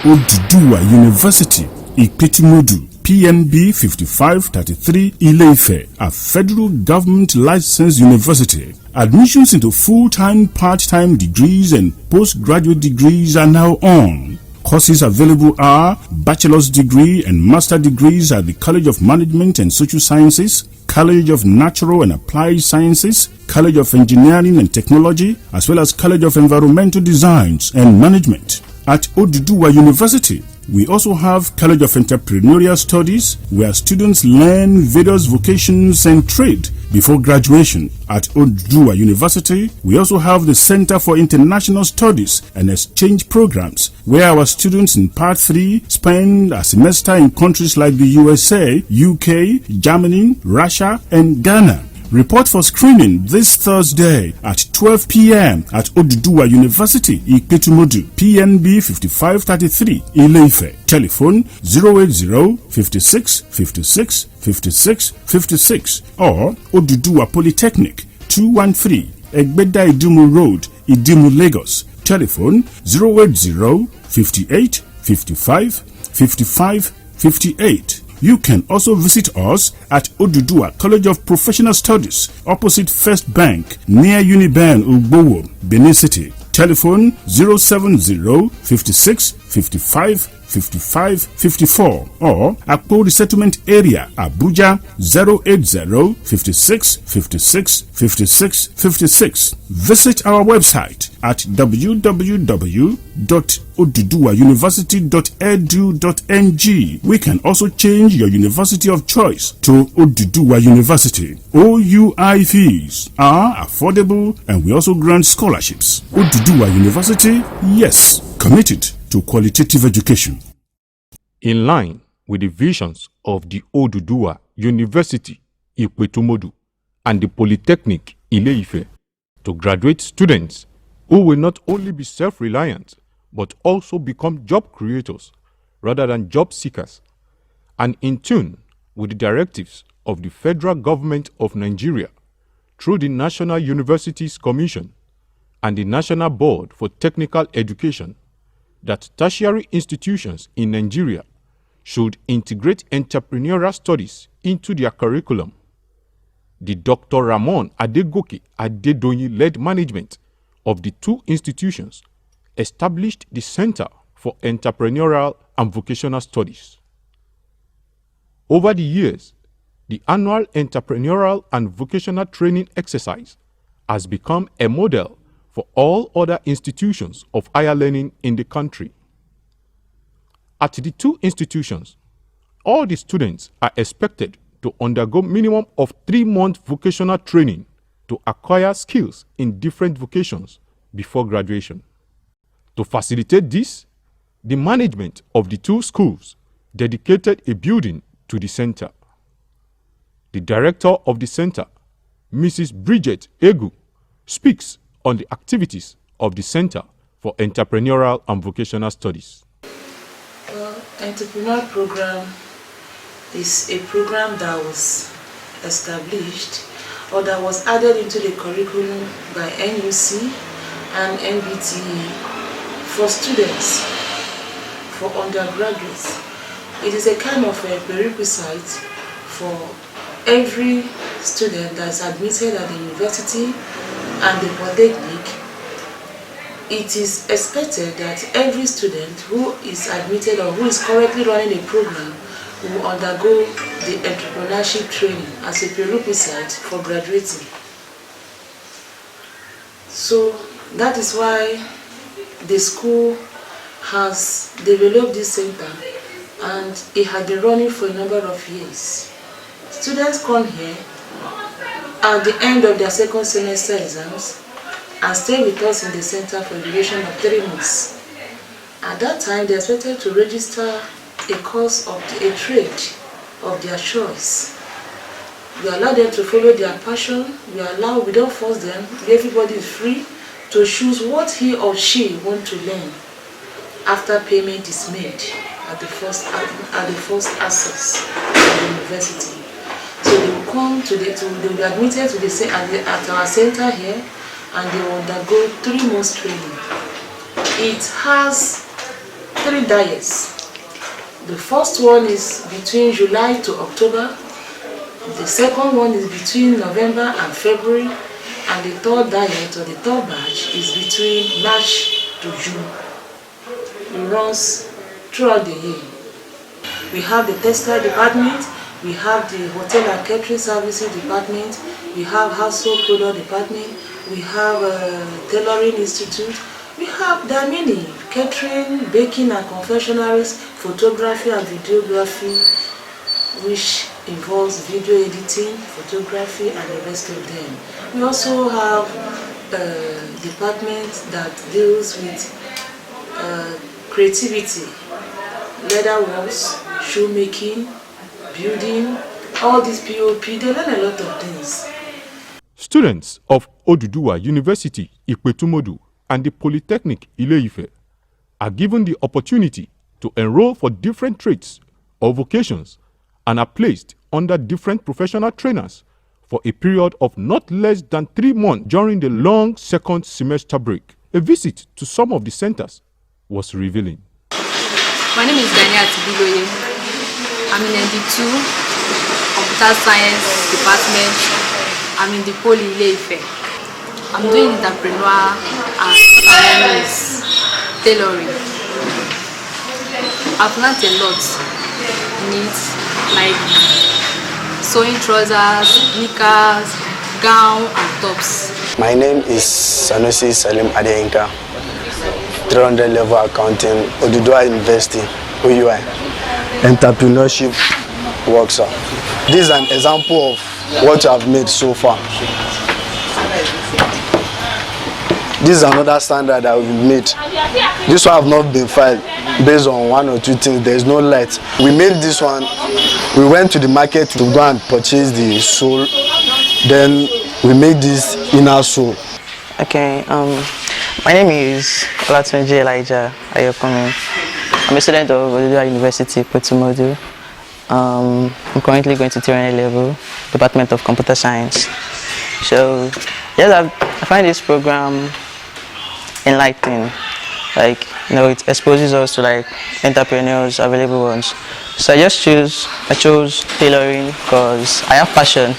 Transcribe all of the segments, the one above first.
Oduduwa University, Ikpetimodu, PMB 5533 Ile-Ife, a federal government licensed university. Admissions into full-time, part-time degrees and postgraduate degrees are now on. Courses available are bachelor's degree and master degrees at the College of Management and Social Sciences, College of Natural and Applied Sciences, College of Engineering and Technology, as well as College of Environmental Designs and Management. At Oduduwa University, we also have College of Entrepreneurial Studies, where students learn various vocations and trade before graduation. At Oduduwa University, we also have the Center for International Studies and Exchange Programs, where our students in Part 3 spend a semester in countries like the USA, UK, Germany, Russia, and Ghana. Report for screening this Thursday at 12 p.m. at Oduduwa University, Ikpetimodu, PNB 5533, Ile-Ife. Telephone 080 56 56 56 56 or Oduduwa Polytechnic 213, Egbeda Idumu Road, Idimu, Lagos. Telephone 080 58 55 55 58. You can also visit us at Oduduwa College of Professional Studies, opposite First Bank, near Uniben, Ugbowo, Benin City. Telephone 070 56 55 55 54 or Akpo Resettlement Area, Abuja 080 56 56 56 56. Visit our website at www.oduduwauniversity.edu.ng. We can also change your university of choice to Oduduwa University. OUI fees are affordable and we also grant scholarships. Oduduwa University, yes, committed to qualitative education. In line with the visions of the Oduduwa University, Ikpetimodu, and the Polytechnic, Ile-Ife, to graduate students who will not only be self-reliant, but also become job creators rather than job seekers, and in tune with the directives of the Federal Government of Nigeria through the National Universities Commission and the National Board for Technical Education, that tertiary institutions in Nigeria should integrate entrepreneurial studies into their curriculum. The Dr. Ramon Adegoke Adedoyin-led management of the two institutions established the Center for Entrepreneurial and Vocational Studies. Over the years, the annual Entrepreneurial and Vocational Training exercise has become a model for all other institutions of higher learning in the country. At the two institutions, all the students are expected to undergo minimum of 3-month vocational training to acquire skills in different vocations before graduation. To facilitate this, the management of the two schools dedicated a building to the center. The director of the center, Mrs. Bridget Egu, speaks on the activities of the Center for Entrepreneurial and Vocational Studies. Well, Entrepreneurial Program is a program that was established or that was added into the curriculum by NUC and NBTE for students, for undergraduates. It is a kind of a prerequisite for every student that's admitted at the university and the polytechnic. It is expected that every student who is admitted or who is currently running a program will undergo the entrepreneurship training as a prerequisite for graduating. So that is why the school has developed this center, and it had been running for a number of years. Students come here at the end of their second semester exams and stay with us in the center for the duration of 3 months. At that time, they are expected to register a course of a trade of their choice. We allow them to follow their passion. We don't force them. Everybody is free to choose what he or she wants to learn after payment is made at the first access to the university. So they will come they will be admitted to at our center here, and they will undergo 3 months training. It has 3 diets. The first one is between July to October. The second one is between November and February. And the third diet or the third batch is between March to June. It runs throughout the year. We have the textile department, we have the hotel and catering services department, we have household product department, we have tailoring institute, we have the many catering, baking and confectionaries, photography and videography, which involves video editing, photography and the rest of them. We also have a department that deals with creativity, leather works, shoemaking, building, all these POP, they learn a lot of things. Students of Oduduwa University, Ikpetumodu, and the Polytechnic Ile-Ife are given the opportunity to enroll for different trades or vocations and are placed under different professional trainers for a period of not less than 3 months during the long second semester break. A visit to some of the centers was revealing. My name is Daniel Tibiloye. I'm in ND2, Computer Science Department. I'm in the Poly Ile-Ife. I'm doing entrepreneur and tailoring. I've learned a lot in it, like sewing trousers, knickers, gown and tops. My name is Sanusi Salim Adeyinka, 300 level accounting, Oduduwa University, OUI, entrepreneurship workshop. This is an example of what I've made so far. This is another standard that we've made. This one have not been filed based on 1 or 2 things. There is no light. We made this one. We went to the market to go and purchase the sole. Then we made this inner sole. Okay, my name is Olatunji Elijah Ayokomi. I'm a student of Oduduwa University, Ikpetumodu. I'm currently going to 300 level, Department of Computer Science. So, yes, I find this program enlightening. Like, it exposes us to like entrepreneurs, available ones. So I chose tailoring because I have passion,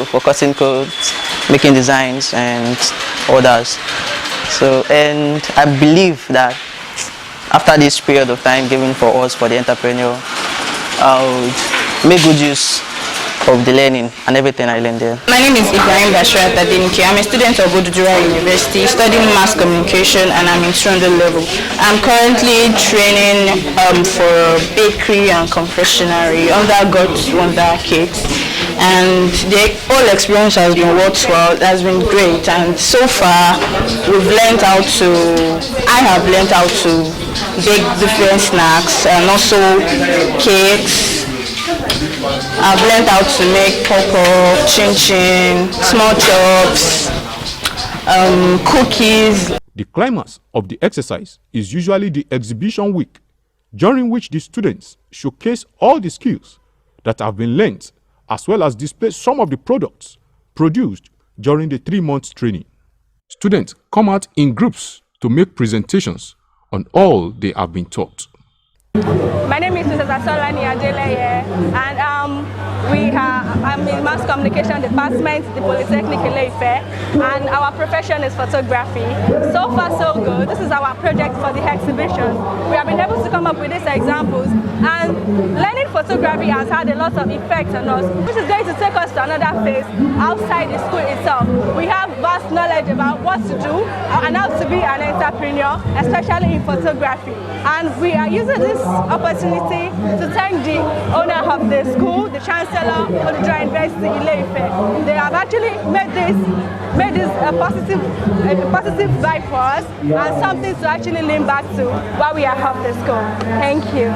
for cutting coats, making designs and others. So, and I believe that after this period of time given for us for the entrepreneur, I would make good use of the learning and everything I learned there. My name is Ibrahim Bashir Tadinki. I'm a student of Oduduwa University studying mass communication and I'm in 200 level. I'm currently training for bakery and confectionery under God's Wonder Cakes. And the whole experience has been worthwhile, it has been great, and so far I have learned how to bake different snacks and also cakes. I've learned how to make pop-up, chin-chin, small chops, cookies. The climax of the exercise is usually the exhibition week, during which the students showcase all the skills that have been learned, as well as display some of the products produced during the 3 months training. Students come out in groups to make presentations on all they have been taught. My name is Mrs. Asolani Adeleye, and I'm in Mass Communication Department, the Polytechnic Ile-Ife, and our profession is photography. So far so good. This is our project for the exhibition. We have been able to come up with these examples, and learning photography has had a lot of effect on us, which is going to take us to another phase outside the school itself. We have vast knowledge about what to do and how to be an entrepreneur, especially in photography. And we are using this opportunity to thank the owner of the school, the Chancellor of the Oduduwa University Ile-Ife. They have actually made this a positive vibe for us and something to actually lean back to while we are at the school. Thank you.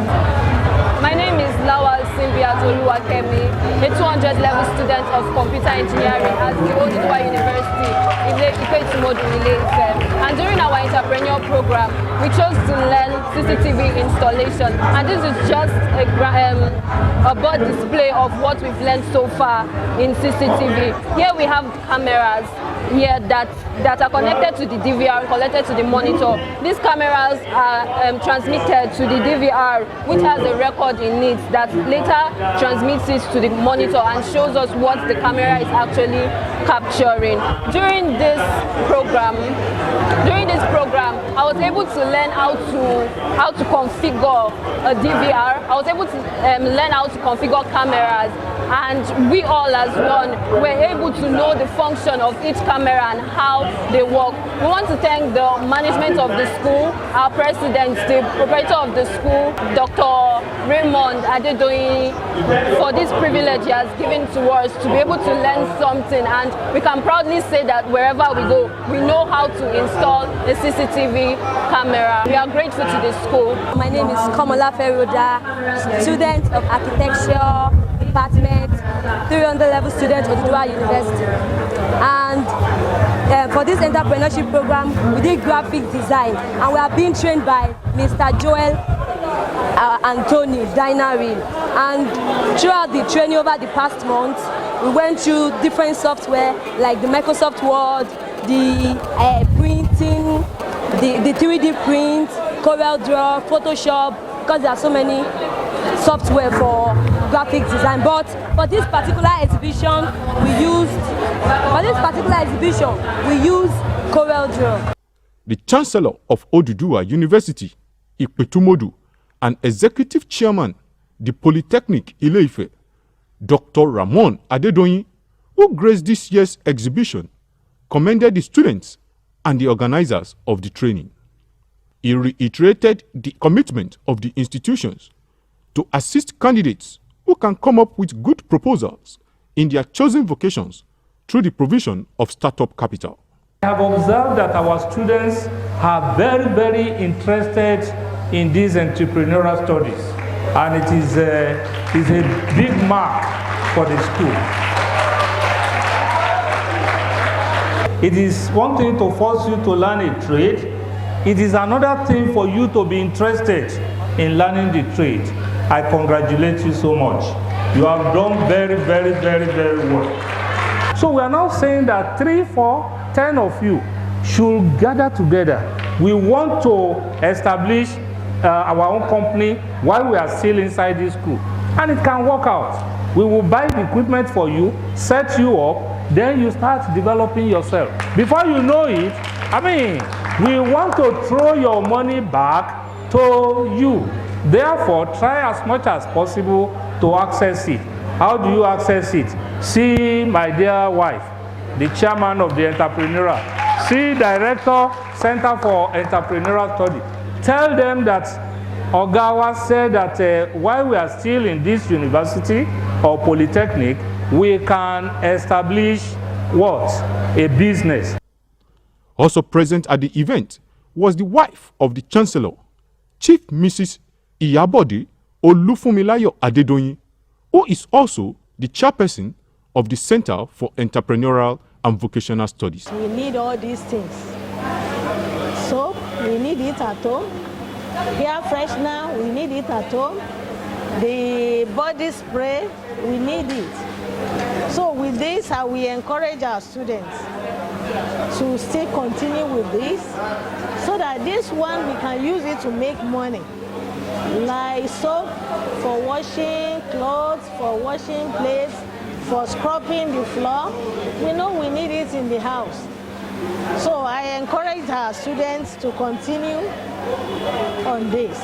My name is Lawal Simbiat Oluwakemi, a 200 level student of computer engineering at the Oduduwa University Ipetumodu Ile-Ife. And during our entrepreneur program, we chose to learn CCTV installation. And this is just a broad display of what we've learned so far in CCTV. Here we have cameras here that are connected to the DVR, connected to the monitor. These cameras are transmitted to the DVR, which has a record in it that later transmits it to the monitor and shows us what the camera is actually capturing. During this program, I was able to learn how to configure a DVR. I was able to learn how to configure cameras, and we all as one were able to know the function of each camera and how they work. We want to thank the management of the school, our president, the proprietor of the school, Dr. Raymond Adedoyin, for this privilege he has given to us to be able to learn something, and we can proudly say that wherever we go, we know how to install a CCTV camera. We are grateful to the school. My name is Kamola Feroda, student of architecture department, 300 level student of Oduduwa University. And for this entrepreneurship program, we did graphic design, and we are being trained by Mr. Joel Anthony Dinaril. And throughout the training over the past month, we went through different software like the Microsoft Word, the printing, the 3D print, CorelDRAW, Photoshop, because there are so many software for graphic design. But for this particular exhibition, we used CorelDRAW. The Chancellor of Oduduwa University, Ipetumodu, and Executive Chairman, the Polytechnic Ile-Ife, Dr. Ramon Adedoyin, who graced this year's exhibition, commended the students and the organizers of the training. He reiterated the commitment of the institutions to assist candidates who can come up with good proposals in their chosen vocations through the provision of startup capital. I have observed that our students are very, very interested in these entrepreneurial studies, and it is a big mark for the school. It is one thing to force you to learn a trade. It is another thing for you to be interested in learning the trade. I congratulate you so much. You have done very, very, very, very well. So we are now saying that 3, 4, 10 of you should gather together. We want to establish our own company while we are still inside this school. And it can work out. We will buy the equipment for you, set you up, then you start developing yourself. Before you know it, we want to throw your money back to you. Therefore, try as much as possible to access it. How do you access it? See my dear wife, the chairman of the entrepreneurial. See Director, Center for Entrepreneurial Study. Tell them that Ogawa said that while we are still in this university or polytechnic, we can establish what? A business. Also present at the event was the wife of the Chancellor, Chief Mrs. Iyabode Olufunmilayo Adedoyin, who is also the chairperson of the Center for Entrepreneurial and Vocational Studies. We need all these things. Soap, we need it at home. Hair freshener, we need it at home. The body spray, we need it. So with this, I will encourage our students to still continue with this, so that this one we can use it to make money. Like soap for washing clothes, for washing plates, for scrubbing the floor. We know we need it in the house. So I encourage our students to continue on this.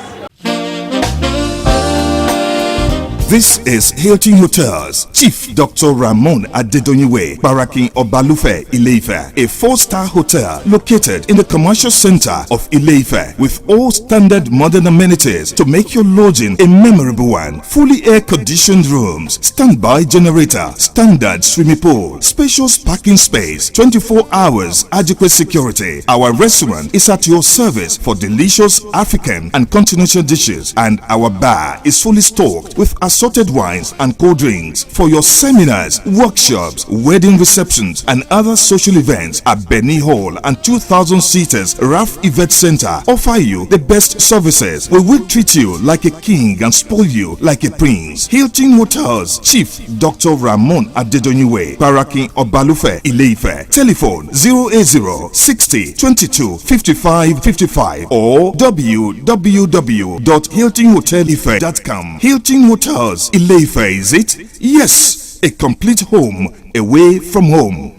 This is Hilton Hotels. Chief Dr. Ramon Adedoyin Barakin Obalufe, Ile-Ife, a 4-star hotel located in the commercial center of Ile-Ife with all standard modern amenities to make your lodging a memorable one. Fully air-conditioned rooms, standby generator, standard swimming pool, spacious parking space, 24 hours adequate security. Our restaurant is at your service for delicious African and continental dishes, and our bar is fully stocked with assorted wines and cold drinks. For your seminars, workshops, wedding receptions, and other social events at Benny Hall and 2,000 seaters RAF Event Center offer you the best services. We will treat you like a king and spoil you like a prince. Hilton Hotels, Chief Dr. Ramon Adedonyiwe, Barakin Obalufe, Ile-Ife. Telephone 080 60 22 55 55 or www.hiltonhotelife.com. Hilton Hotels, Ile-Ife, is it? Yes, a complete home away from home.